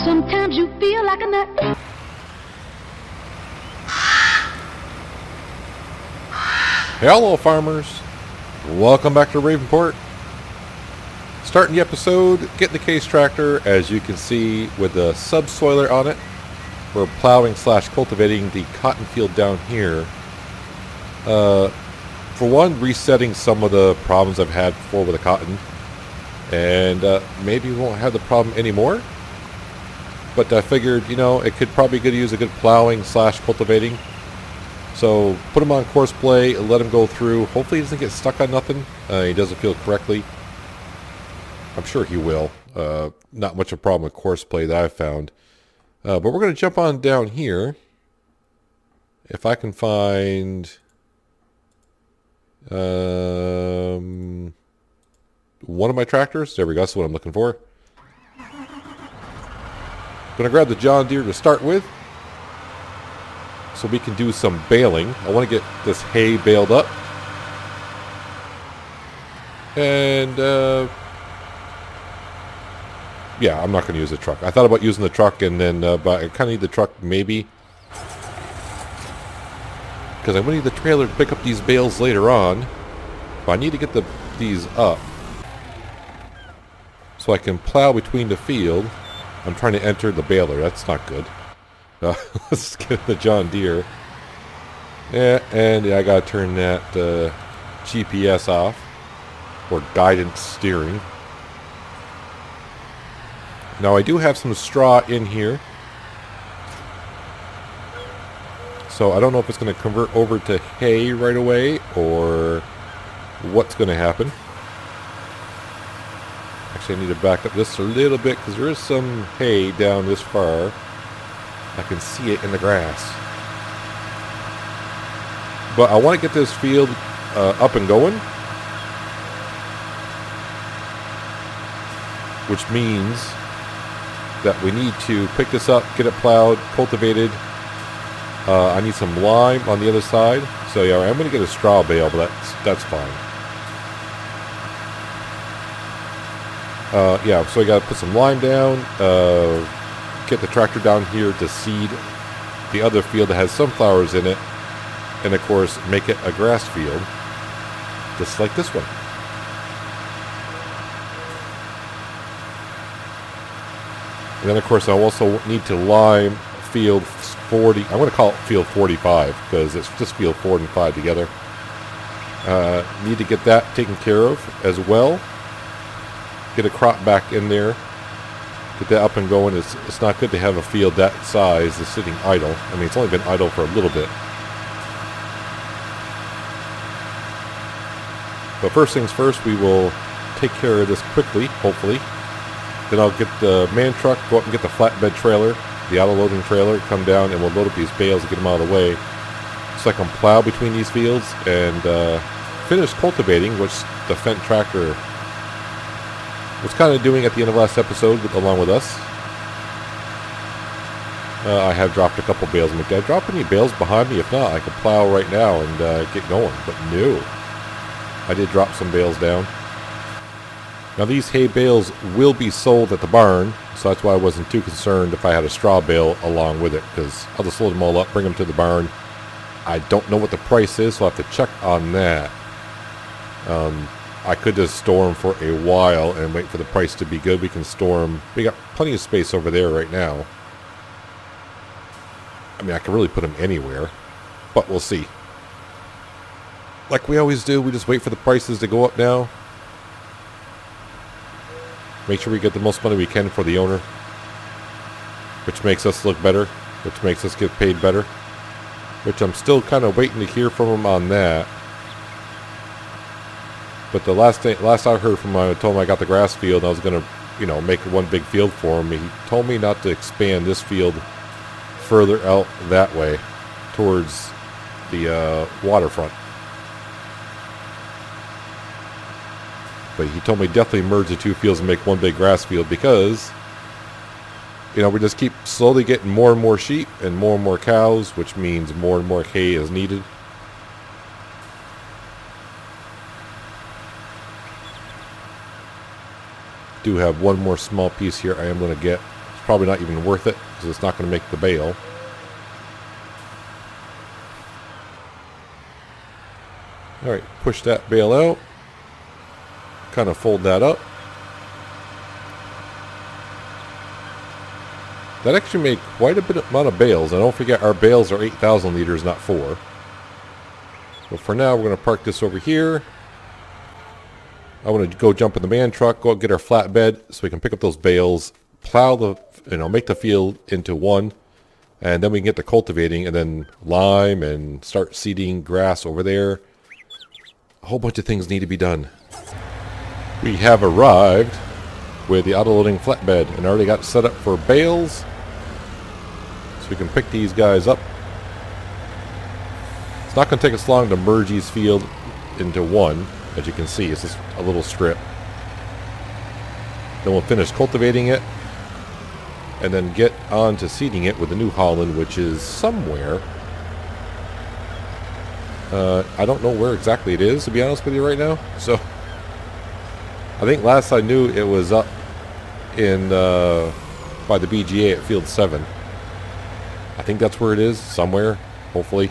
Sometimes you feel like a nut. Hello farmers, welcome back to Ravenport. Starting the episode, getting the case tractor, as you can see with the subsoiler on it. We're plowing / cultivating the cotton field down here. For one, resetting some of the problems I've had before with the cotton. And maybe we won't have the problem anymore. But I figured, you know, it could probably could use a good plowing / cultivating. So put him on course play, let him go through. Hopefully he doesn't get stuck on nothing. He does the field correctly. I'm sure he will. Not much of a problem with course play that I've found. But we're going to jump on down here. If I can find one of my tractors. There we go. That's what I'm looking for. Going to grab the John Deere to start with, so we can do some baling. I want to get this hay baled up. And, yeah, I'm not going to use the truck. I thought about using the truck, and then, but I kind of need the truck maybe, because I'm going to need the trailer to pick up these bales later on. But I need to get these up so I can plow between the field. I'm trying to enter the baler. That's not good. Let's get the John Deere. Yeah, and I gotta turn that GPS off, or guidance steering. Now I do have some straw in here, so I don't know if it's going to convert over to hay right away or what's going to happen. Actually, I need to back up just a little bit because there is some hay down this far. I can see it in the grass. But I want to get this field up and going, which means that we need to pick this up, get it plowed, cultivated. I need some lime on the other side. So yeah, I'm going to get a straw bale, but that's fine. Yeah, so I got to put some lime down, get the tractor down here to seed the other field that has sunflowers in it, and of course make it a grass field, just like this one. And then of course I also need to lime field 40. I'm going to call it field 45 because it's just field 4 and 5 together. Need to get that taken care of as well. Get a crop back in there. Get that up and going. It's not good to have a field that size that's sitting idle. I mean, it's only been idle for a little bit. But first things first, we will take care of this quickly, hopefully. Then I'll get the man truck, go up and get the flatbed trailer, the auto-loading trailer, come down, and we'll load up these bales and get them out of the way, so I can plow between these fields and finish cultivating, which the Fendt tractor was kind of doing at the end of last episode along with us. I have dropped a couple bales. Did I drop any bales behind me? If not, I could plow right now and get going. But no. I did drop some bales down. Now these hay bales will be sold at the barn, so that's why I wasn't too concerned if I had a straw bale along with it, because I'll just load them all up, bring them to the barn. I don't know what the price is, so I'll have to check on that. I could just store them for a while and wait for the price to be good. We can store them. We got plenty of space over there right now. I mean, I can really put them anywhere, but we'll see. Like we always do, we just wait for the prices to go up now. Make sure we get the most money we can for the owner, which makes us look better, which makes us get paid better, which I'm still kind of waiting to hear from him on that. But the last I heard from him, I told him I got the grass field and I was going to, you know, make one big field for him. He told me not to expand this field further out that way towards the waterfront. But he told me definitely merge the two fields and make one big grass field because, you know, we just keep slowly getting more and more sheep and more cows, which means more and more hay is needed. Do have one more small piece here I am going to get probably not even worth it because it's not going to make the bale. Alright, push that bale out. Kind of fold that up. That actually made quite a bit amount of bales. And don't forget, our bales are 8,000 liters, not 4. So for now, we're going to park this over here. I want to go jump in the man truck, go get our flatbed so we can pick up those bales, plow the, make the field into one, and then we can get to cultivating and then lime and start seeding grass over there. A whole bunch of things need to be done. We have arrived with the auto-loading flatbed and already got set up for bales. So we can pick these guys up. It's not going to take us long to merge these fields into one. As you can see, it's just a little strip. Then we'll finish cultivating it and then get on to seeding it with the New Holland, which is somewhere. I don't know where exactly it is, to be honest with you right now. So I think last I knew it was up in by the BGA at Field 7. I think that's where it is, somewhere, hopefully.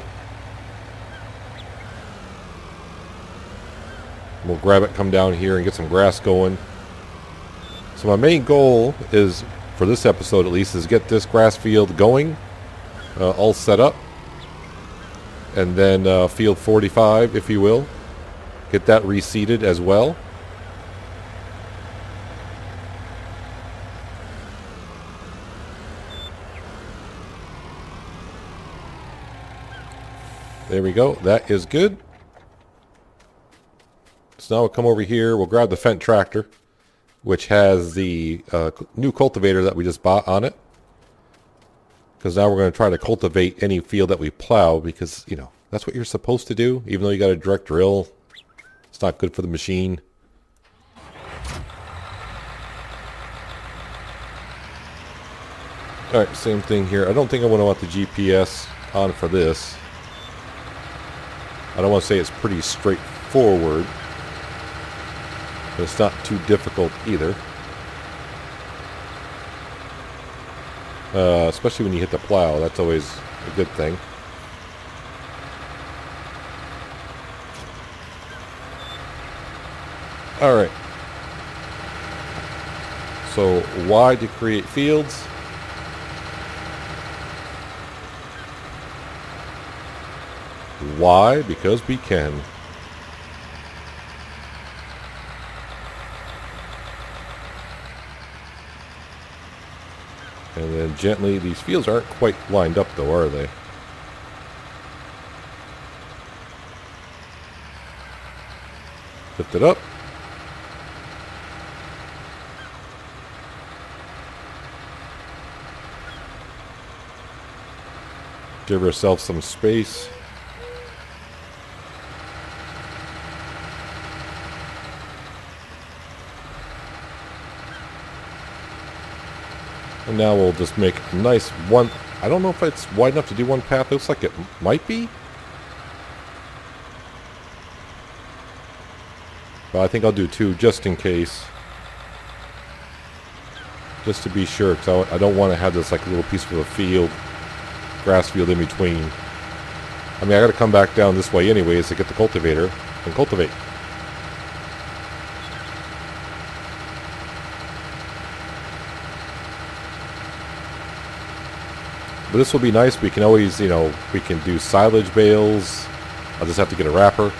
We'll grab it, come down here, and get some grass going. So my main goal is, for this episode at least, is get this grass field going, all set up. And then field 45, if you will. Get that reseeded as well. There we go. That is good. So now we'll come over here. We'll grab the Fendt tractor, which has the new cultivator that we just bought on it. Because now we're going to try to cultivate any field that we plow, because, you know, that's what you're supposed to do. Even though you got a direct drill, it's not good for the machine. Alright, same thing here. I don't think I want to want the GPS on for this. I don't want to say it's pretty straightforward, but it's not too difficult either. Especially when you hit the plow, that's always a good thing. Alright. So, why to create fields? Why? Because we can. And then gently, these fields aren't quite lined up though, are they? Lift it up. Give ourselves some space. And now we'll just make a nice one. I don't know if it's wide enough to do one path. It looks like it might be. But I think I'll do two just in case. Just to be sure, because I don't want to have this like little piece of a field, grass field in between. I mean, I got to come back down this way anyways to get the cultivator and cultivate. But this will be nice. We can always, you know, we can do silage bales. I'll just have to get a wrapper.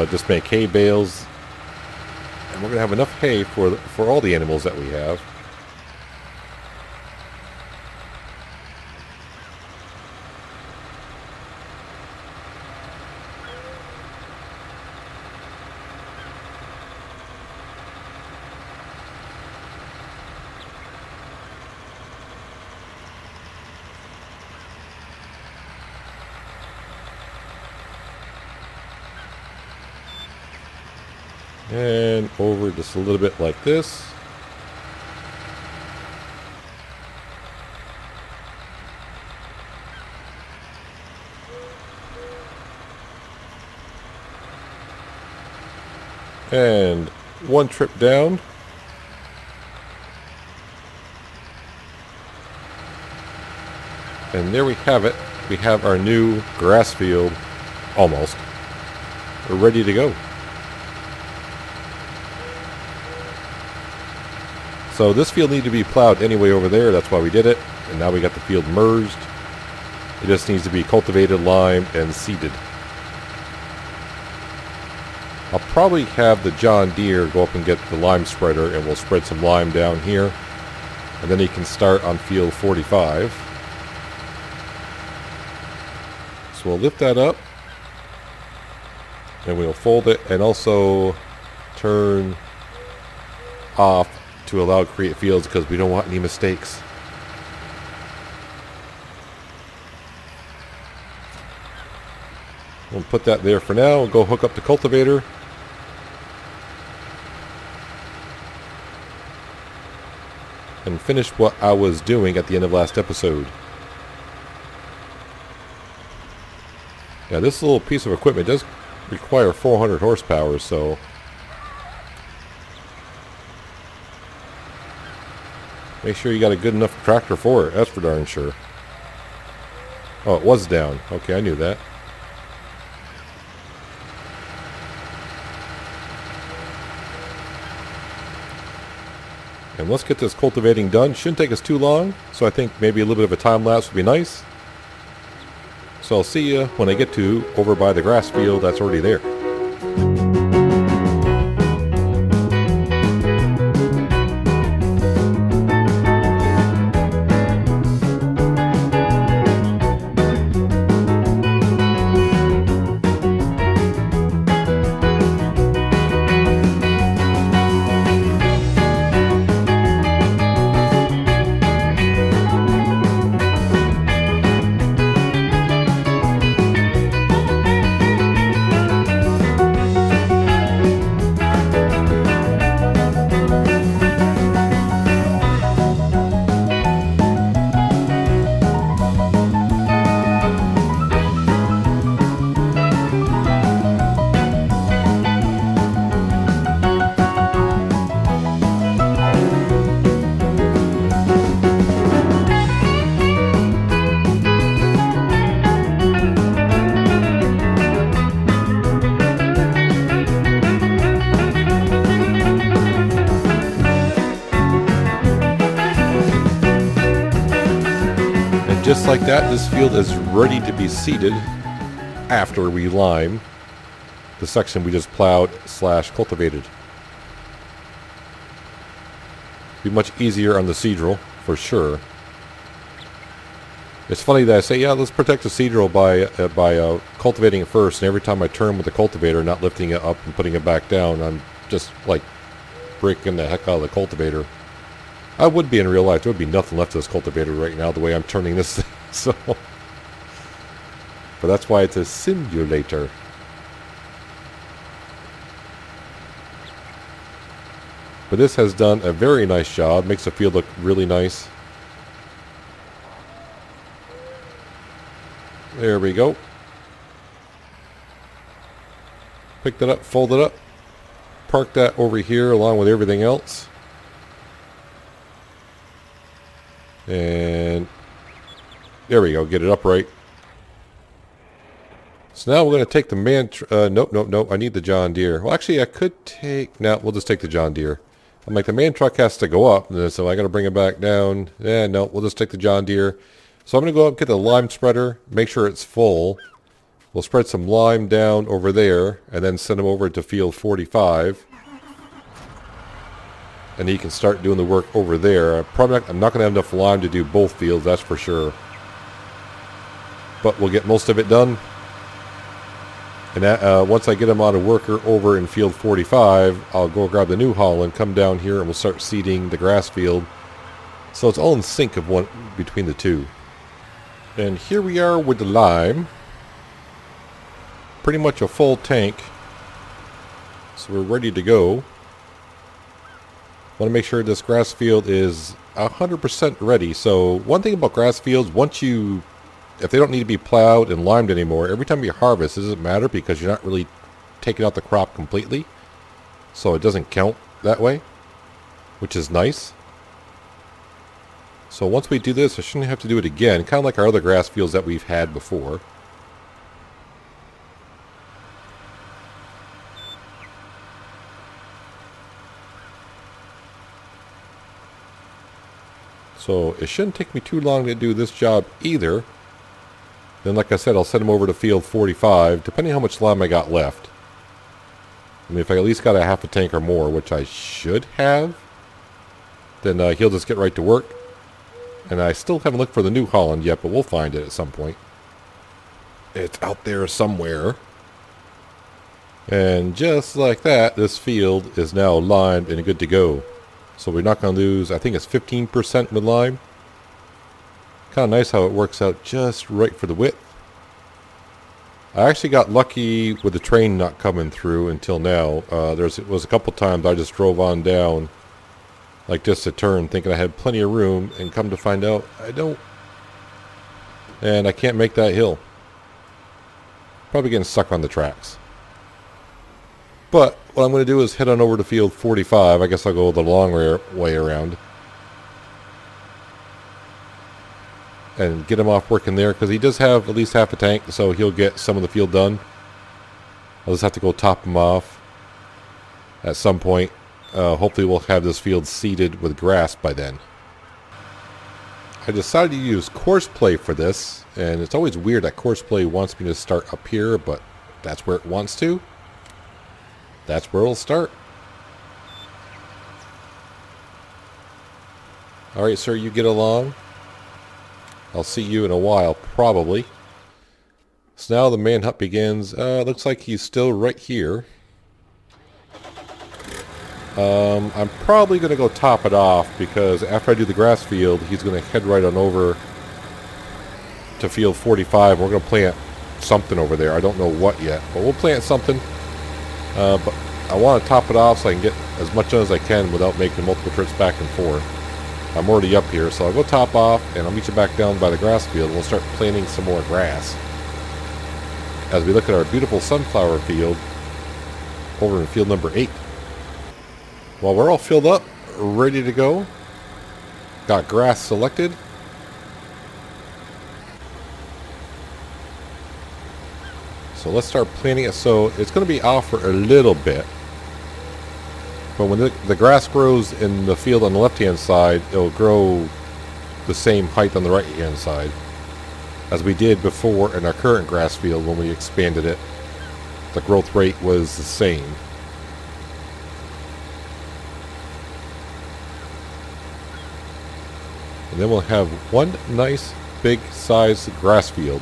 Just make hay bales. And we're going to have enough hay for all the animals that we have. And over just a little bit like this. And one trip down. And there we have it. We have our new grass field, almost. We're ready to go. So this field needed to be plowed anyway over there. That's why we did it. And now we got the field merged. It just needs to be cultivated, limed, and seeded. I'll probably have the John Deere go up and get the lime spreader, and we'll spread some lime down here. And then he can start on field 45. So we'll lift that up. And we'll fold it and also turn off to allow create fields because we don't want any mistakes. We'll put that there for now. We'll go hook up the cultivator. And finish what I was doing at the end of last episode. Yeah, this little piece of equipment does require 400 horsepower, so make sure you got a good enough tractor for it. That's for darn sure. Oh, it was down. Okay, I knew that. And let's get this cultivating done. Shouldn't take us too long, so I think maybe a little bit of a time lapse would be nice. So I'll see you when I get to over by the grass field that's already there. Just like that, this field is ready to be seeded after we lime the section we just plowed / cultivated. Be much easier on the seedrill, for sure. It's funny that I say, yeah, let's protect the seedrill by cultivating it first, and every time I turn with the cultivator, not lifting it up and putting it back down, I'm just like breaking the heck out of the cultivator. I would be in real life. There would be nothing left of this cultivator right now, the way I'm turning this thing. So, but that's why it's a simulator. But this has done a very nice job. Makes the field look really nice. There we go. Pick that up, fold it up, park that over here along with everything else. And there we go, get it upright. So now we're going to take the nope, I need the John Deere. Well, actually, I could take, no, we'll just take the John Deere. I'm like, the man truck has to go up, so I got to bring it back down. Yeah, no, we'll just take the John Deere. So I'm going to go up and get the lime spreader, make sure it's full. We'll spread some lime down over there, and then send them over to field 45. And he can start doing the work over there. I'm not going to have enough lime to do both fields, that's for sure. But we'll get most of it done. And once I get him on a worker over in field 45, I'll go grab the new haul and come down here and we'll start seeding the grass field. So it's all in sync of one between the two. And here we are with the lime. Pretty much a full tank. So we're ready to go. Want to make sure this grass field is 100% ready. So one thing about grass fields, if they don't need to be plowed and limed anymore, every time you harvest, it doesn't matter because you're not really taking out the crop completely. So it doesn't count that way, which is nice. So once we do this, I shouldn't have to do it again, kind of like our other grass fields that we've had before. So it shouldn't take me too long to do this job either. Then, like I said, I'll send him over to field 45, depending how much lime I got left. I mean, if I at least got a half a tank or more, which I should have, then he'll just get right to work. And I still haven't looked for the New Holland yet, but we'll find it at some point. It's out there somewhere. And just like that, this field is now limed and good to go. So we're not going to lose, I think it's 15% with lime. Kind of nice how it works out just right for the width. I actually got lucky with the train not coming through until now. It was a couple times I just drove on down like just a turn thinking I had plenty of room, and come to find out I don't. And I can't make that hill. Probably getting stuck on the tracks. But what I'm going to do is head on over to field 45. I guess I'll go the long way around. And get him off working there, because he does have at least half a tank, so he'll get some of the field done. I'll just have to go top him off at some point. Hopefully we'll have this field seeded with grass by then. I decided to use course play for this, and it's always weird that course play wants me to start up here, but that's where it wants to. That's where it'll start. Alright, sir, you get along. I'll see you in a while, probably. So now the manhunt begins. Looks like he's still right here. I'm probably going to go top it off, because after I do the grass field, he's going to head right on over to field 45. We're going to plant something over there. I don't know what yet, but we'll plant something. But I want to top it off so I can get as much as I can without making multiple trips back and forth. I'm already up here, so I'll go top off, and I'll meet you back down by the grass field, and we'll start planting some more grass. As we look at our beautiful sunflower field over in field number 8. Well, we're all filled up, ready to go. Got grass selected. So let's start planting it. So it's going to be off for a little bit. But when the grass grows in the field on the left-hand side, it'll grow the same height on the right-hand side as we did before in our current grass field when we expanded it. The growth rate was the same. And then we'll have one nice big size grass field.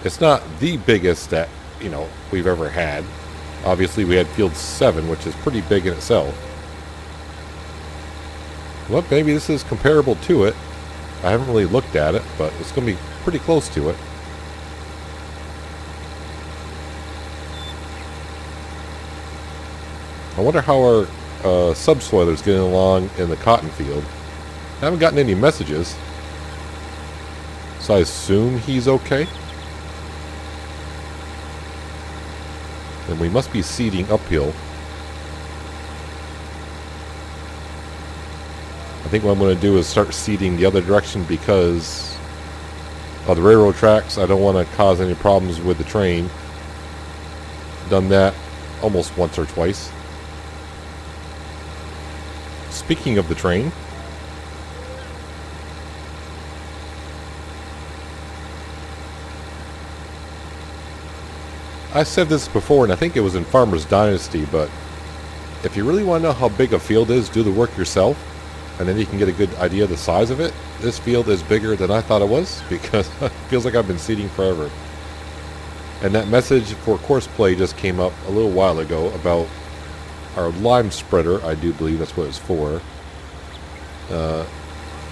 It's not the biggest that, we've ever had. Obviously we had field 7, which is pretty big in itself. Well, maybe this is comparable to it. I haven't really looked at it, but it's going to be pretty close to it. I wonder how our subsoiler is getting along in the cotton field. I haven't gotten any messages, so I assume he's okay. And we must be seeding uphill. I think what I'm going to do is start seeding the other direction because of the railroad tracks. I don't want to cause any problems with the train. Done that almost once or twice. Speaking of the train, I said this before, and I think it was in Farmer's Dynasty, but if you really want to know how big a field is, do the work yourself, and then you can get a good idea of the size of it. This field is bigger than I thought it was, because it feels like I've been seeding forever. And that message for course play just came up a little while ago about our lime spreader. I do believe that's what it's for.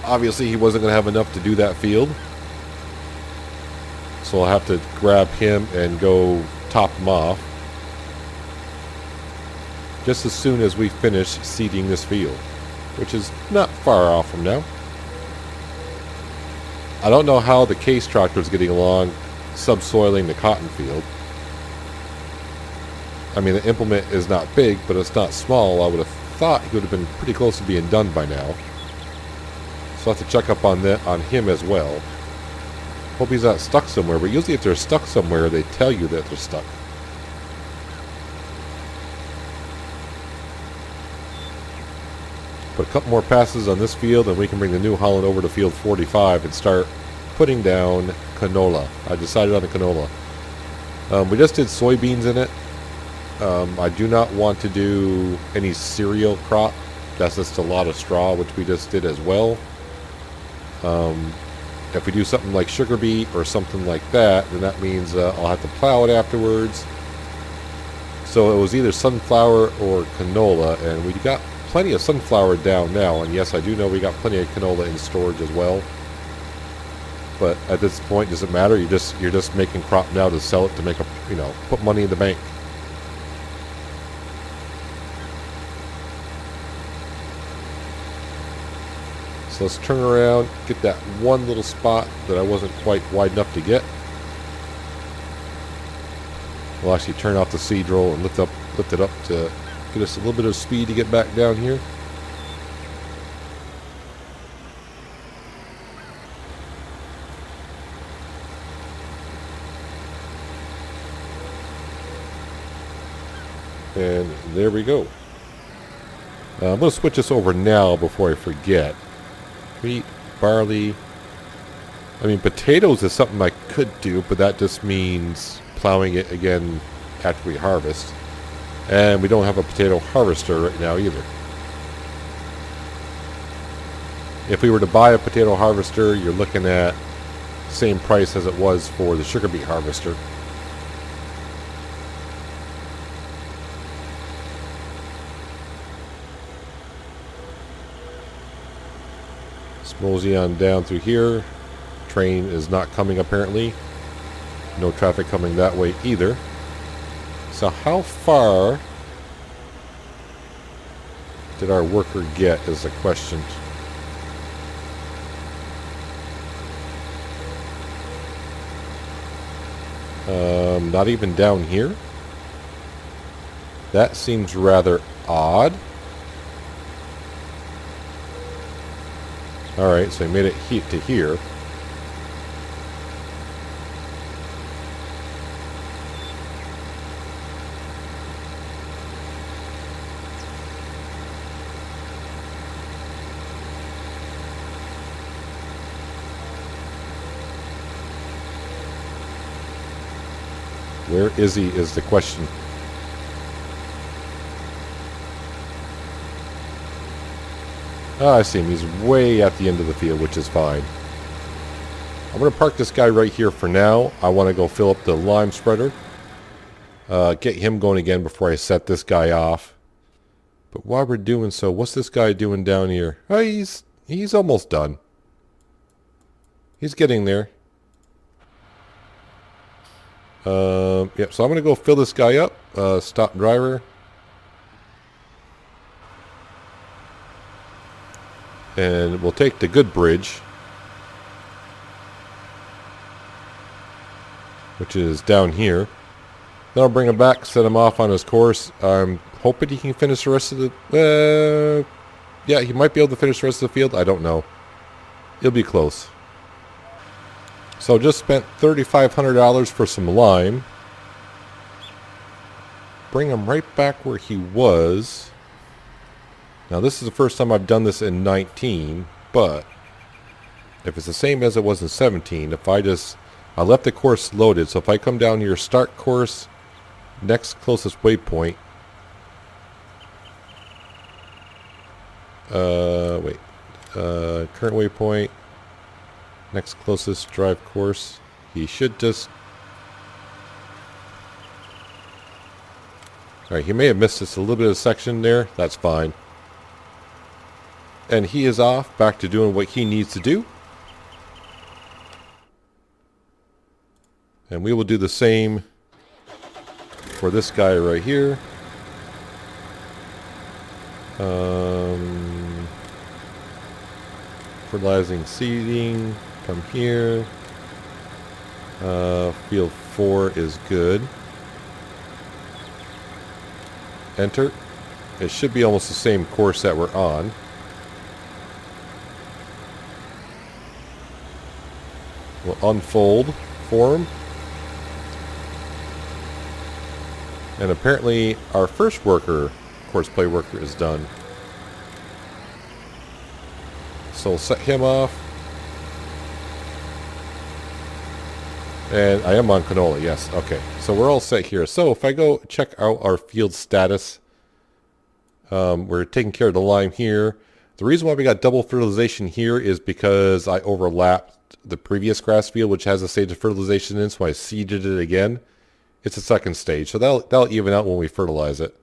Obviously he wasn't going to have enough to do that field, so I'll have to grab him and go top him off just as soon as we finish seeding this field, which is not far off from now. I don't know how the case tractor is getting along subsoiling the cotton field. I mean, the implement is not big, but it's not small. I would have thought he would have been pretty close to being done by now. So I'll have to check up on that on him as well. Hope he's not stuck somewhere, but usually if they're stuck somewhere, they tell you that they're stuck. Put a couple more passes on this field, and we can bring the New Holland over to field 45 and start putting down canola. I decided on the canola. We just did soybeans in it. I do not want to do any cereal crop. That's just a lot of straw, which we just did as well. If we do something like sugar beet or something like that, then that means I'll have to plow it afterwards. So it was either sunflower or canola, and we got plenty of sunflower down now. And yes, I do know we got plenty of canola in storage as well. But at this point, does it matter? You're just making crop now to sell it to make a, put money in the bank. So let's turn around, get that one little spot that I wasn't quite wide enough to get. We'll actually turn off the seed roll and lift it up to get us a little bit of speed to get back down here. And there we go. I'm going to switch this over now before I forget. Wheat, barley. I mean, potatoes is something I could do, but that just means plowing it again after we harvest. And we don't have a potato harvester right now either. If we were to buy a potato harvester, you're looking at the same price as it was for the sugar beet harvester. Mosey on down through here. Train is not coming apparently. No traffic coming that way either. So how far did our worker get is the question. Not even down here. That seems rather odd. Alright, so he made it heat to here. Where is he is the question. I see him. He's way at the end of the field, which is fine. I'm going to park this guy right here for now. I want to go fill up the lime spreader. Get him going again before I set this guy off. But while we're doing so, what's this guy doing down here? Oh, he's almost done. He's getting there. Yep, so I'm going to go fill this guy up. Stop driver. And we'll take the good bridge, which is down here. Then I'll bring him back, set him off on his course. I'm hoping he can finish the rest of the... yeah, he might be able to finish the rest of the field. I don't know. It'll be close. So just spent $3,500 for some lime. Bring him right back where he was. Now this is the first time I've done this in 19, but if it's the same as it was in 17, if I left the course loaded, so if I come down here, start course, next closest waypoint, current waypoint, next closest drive course, he should just, alright, he may have missed just a little bit of section there, that's fine. And he is off, back to doing what he needs to do. And we will do the same for this guy right here. Fertilizing, seeding, come here. Field 4 is good. Enter. It should be almost the same course that we're on. will unfold for him. And apparently our first worker, course play worker, is done. So we'll set him off. And I am on canola, yes. Okay, so we're all set here. So if I go check out our field status, we're taking care of the lime here. The reason why we got double fertilization here is because I overlapped the previous grass field, which has a stage of fertilization in, so I seeded it again. It's a second stage, so that'll even out when we fertilize it.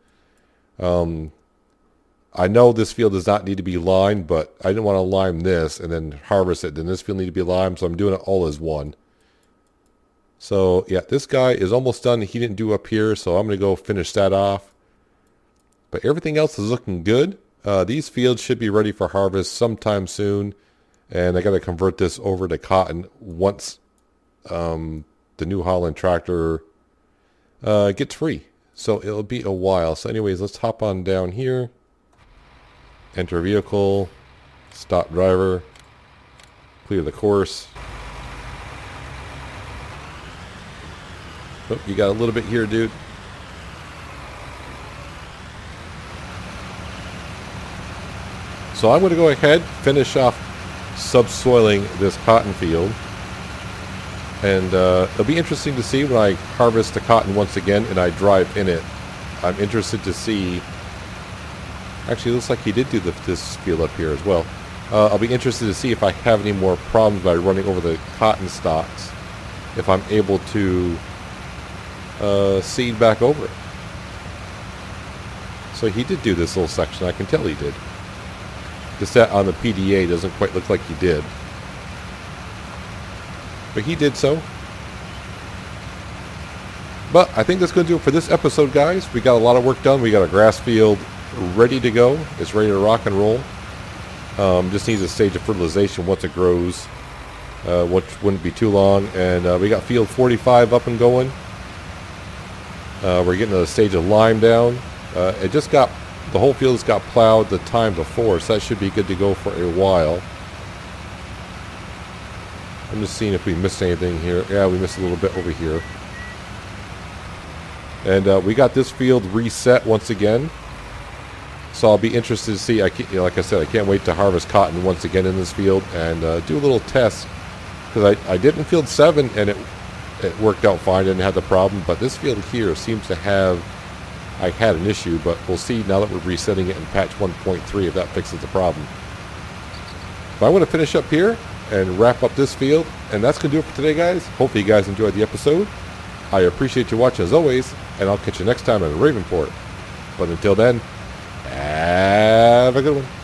I know this field does not need to be limed, but I didn't want to lime this and then harvest it. Then this field need to be limed, so I'm doing it all as one. So yeah, this guy is almost done. He didn't do up here, so I'm going to go finish that off. But everything else is looking good. These fields should be ready for harvest sometime soon. And I got to convert this over to cotton once the New Holland tractor gets free. So it'll be a while. So anyways, let's hop on down here. Enter vehicle. Stop driver. Clear the course. Oh, you got a little bit here, dude. So I'm going to go ahead, finish off subsoiling this cotton field. And it'll be interesting to see when I harvest the cotton once again and I drive in it. I'm interested to see... Actually, it looks like he did do this field up here as well. I'll be interested to see if I have any more problems by running over the cotton stalks. If I'm able to seed back over it. So he did do this little section. I can tell he did. Just that on the PDA doesn't quite look like he did. But he did so. But I think that's going to do it for this episode, guys. We got a lot of work done. We got a grass field ready to go. It's ready to rock and roll. Just needs a stage of fertilization once it grows. Which wouldn't be too long. And we got field 45 up and going. We're getting to the stage of lime down. The whole field's got plowed the time before, so that should be good to go for a while. I'm just seeing if we missed anything here. Yeah, we missed a little bit over here. And we got this field reset once again. So I'll be interested to see. Like I said, I can't wait to harvest cotton once again in this field and do a little test. Because I did in field 7 and it worked out fine, didn't have the problem. But this field here seems to have... I had an issue, but we'll see now that we're resetting it in patch 1.3 if that fixes the problem. But I'm going to finish up here and wrap up this field. And that's going to do it for today, guys. Hopefully you guys enjoyed the episode. I appreciate you watching as always, and I'll catch you next time on Ravenport. But until then, have a good one.